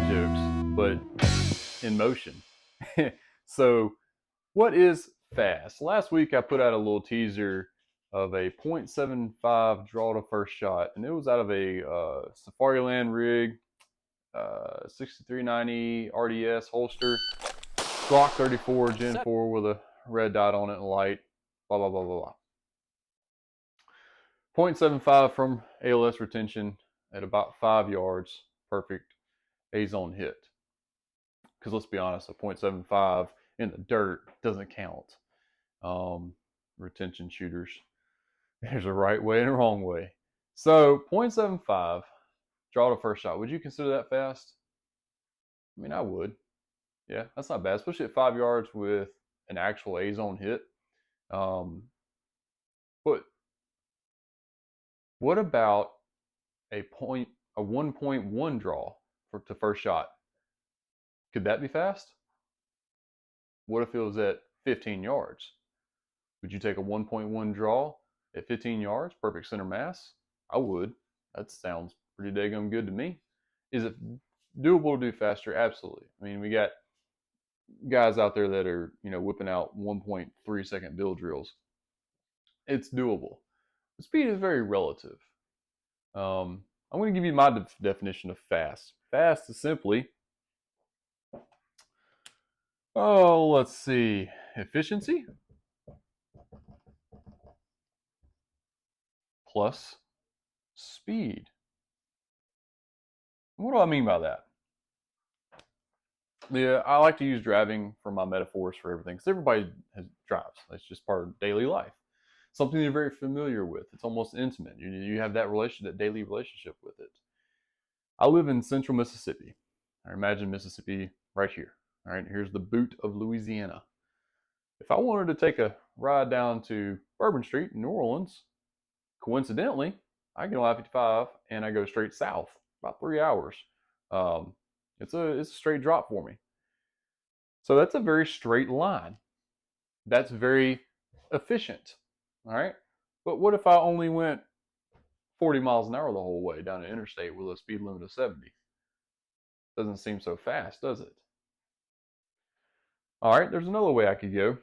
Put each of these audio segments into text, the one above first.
jokes, but in motion. So, what is fast? Last week I put out a little teaser of a .75 draw to first shot, and it was out of a Safariland rig, 6390 RDS holster, Glock 34 Gen 4 with a red dot on it and light, blah, blah, blah, blah, blah. .75 from ALS retention at about 5 yards, perfect A-zone hit. Because let's be honest, a .75 in the dirt doesn't count. Retention shooters, there's a right way and a wrong way. So .75, draw to first shot. Would you consider that fast? I mean, I would. Yeah, that's not bad, especially at 5 yards with an actual A-zone hit. But what about a 1.1 draw to first shot? Could that be fast? What if it was at 15 yards? Would you take a 1.1 draw at 15 yards, perfect center mass? I would. That sounds pretty daggum good to me. Is it doable to do faster? Absolutely. I mean, we got guys out there that are, whipping out 1.3 second build drills. It's doable. The speed is very relative. I'm going to give you my definition of fast. Fast is simply, let's see, efficiency plus speed. What do I mean by that? Yeah, I like to use driving for my metaphors for everything, because everybody drives. That's just part of daily life. Something you're very familiar with. It's almost intimate. You have that daily relationship with it. I live in central Mississippi. I imagine Mississippi right here. All right, here's the boot of Louisiana. If I wanted to take a ride down to Bourbon Street in New Orleans, coincidentally, I get on I-55 and I go straight south, about 3 hours. It's a straight drop for me. So that's a very straight line. That's very efficient. All right. But what if I only went 40 miles an hour the whole way down the interstate with a speed limit of 70? Doesn't seem so fast, does it? All right, there's another way I could go.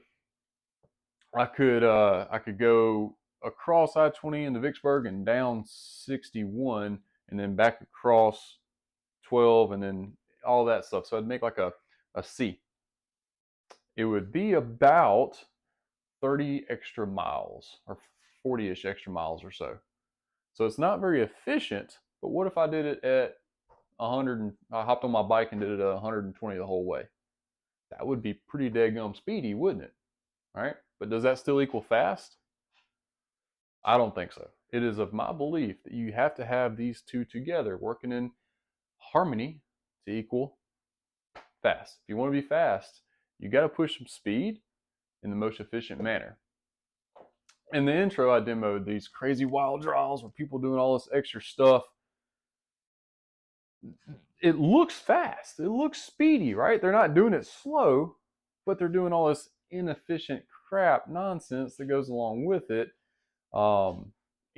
I could go across I-20 into Vicksburg and down 61 and then back across 12 and then all that stuff. So I'd make like a C. It would be about 30 extra miles or 40-ish extra miles or so. So it's not very efficient, but what if I did it at 100 I hopped on my bike and did it at 120 the whole way? That would be pretty daggum speedy, wouldn't it? All right? But does that still equal fast? I don't think so. It is of my belief that you have to have these two together working in harmony to equal fast. If you want to be fast, you got to push some speed in the most efficient manner. In the intro, I demoed these crazy wild draws where people doing all this extra stuff. It looks fast. It looks speedy, right? They're not doing it slow, but they're doing all this inefficient crap nonsense that goes along with it. I'm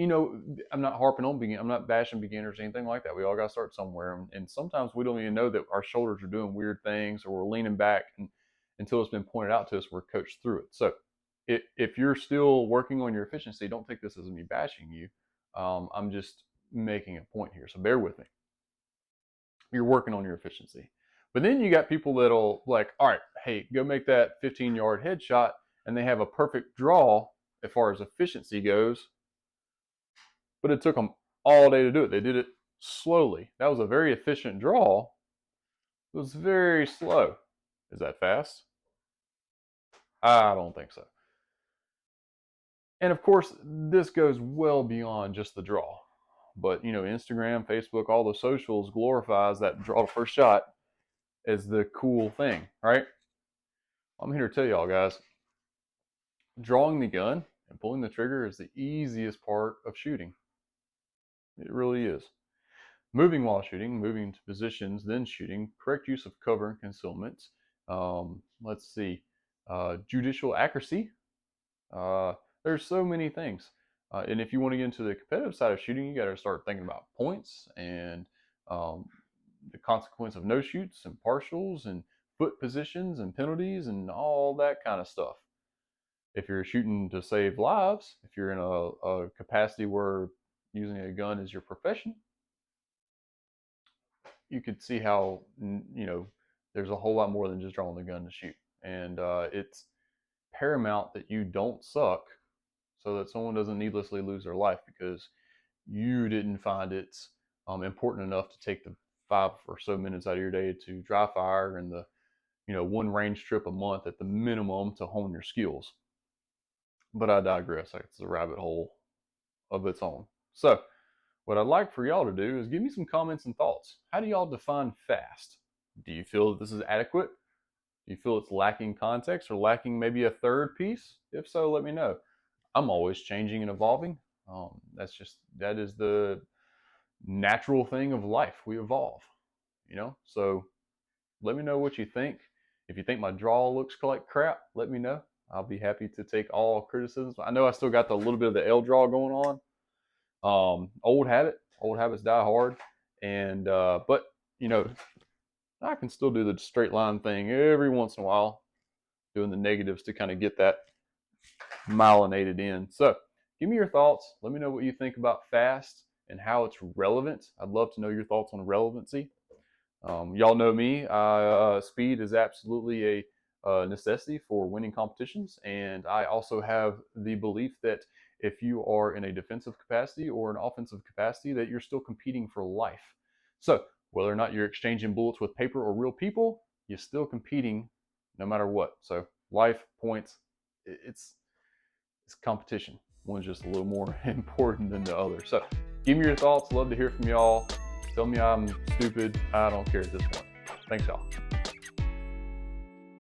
not harping on beginners. I'm not bashing beginners or anything like that. We all got to start somewhere. And sometimes we don't even know that our shoulders are doing weird things or we're leaning back until it's been pointed out to us, we're coached through it. So if you're still working on your efficiency, don't take this as me bashing you. I'm just making a point here. So bear with me. You're working on your efficiency. But then you got people that'll like, all right, hey, go make that 15-yard headshot, and they have a perfect draw as far as efficiency goes, but it took them all day to do it. They did it slowly. That was a very efficient draw. It was very slow. Is that fast? I don't think so. And of course, this goes well beyond just the draw. But, Instagram, Facebook, all the socials glorifies that draw to first shot as the cool thing, right? I'm here to tell y'all guys, drawing the gun and pulling the trigger is the easiest part of shooting. It really is. Moving while shooting, moving to positions, then shooting, correct use of cover and concealment. Let's see, judicial accuracy. There's so many things. And if you want to get into the competitive side of shooting, you got to start thinking about points and the consequence of no shoots and partials and foot positions and penalties and all that kind of stuff. If you're shooting to save lives, if you're in a capacity where using a gun is your profession, you could see how, there's a whole lot more than just drawing the gun to shoot. And it's paramount that you don't suck so that someone doesn't needlessly lose their life because you didn't find it important enough to take the 5 or so minutes out of your day to dry fire and the one range trip a month at the minimum to hone your skills. But I digress. It's a rabbit hole of its own. So what I'd like for y'all to do is give me some comments and thoughts. How do y'all define fast? Do you feel that this is adequate? Do you feel it's lacking context or lacking maybe a third piece? If so, let me know. I'm always changing and evolving. That is the natural thing of life. We evolve, so let me know what you think. If you think my draw looks like crap, let me know. I'll be happy to take all criticisms. I know I still got a little bit of the L draw going on. Old habits die hard. And, but I can still do the straight line thing every once in a while, doing the negatives to kind of get that myelinated in. So give me your thoughts. Let me know what you think about fast and how it's relevant. I'd love to know your thoughts on relevancy. Y'all know me. Speed is absolutely a necessity for winning competitions. And I also have the belief that if you are in a defensive capacity or an offensive capacity, that you're still competing for life. So whether or not you're exchanging bullets with paper or real people, you're still competing no matter what. So life, points, it's competition. One's just a little more important than the other. So give me your thoughts. Love to hear from y'all. Tell me I'm stupid. I don't care at this point. Thanks, y'all.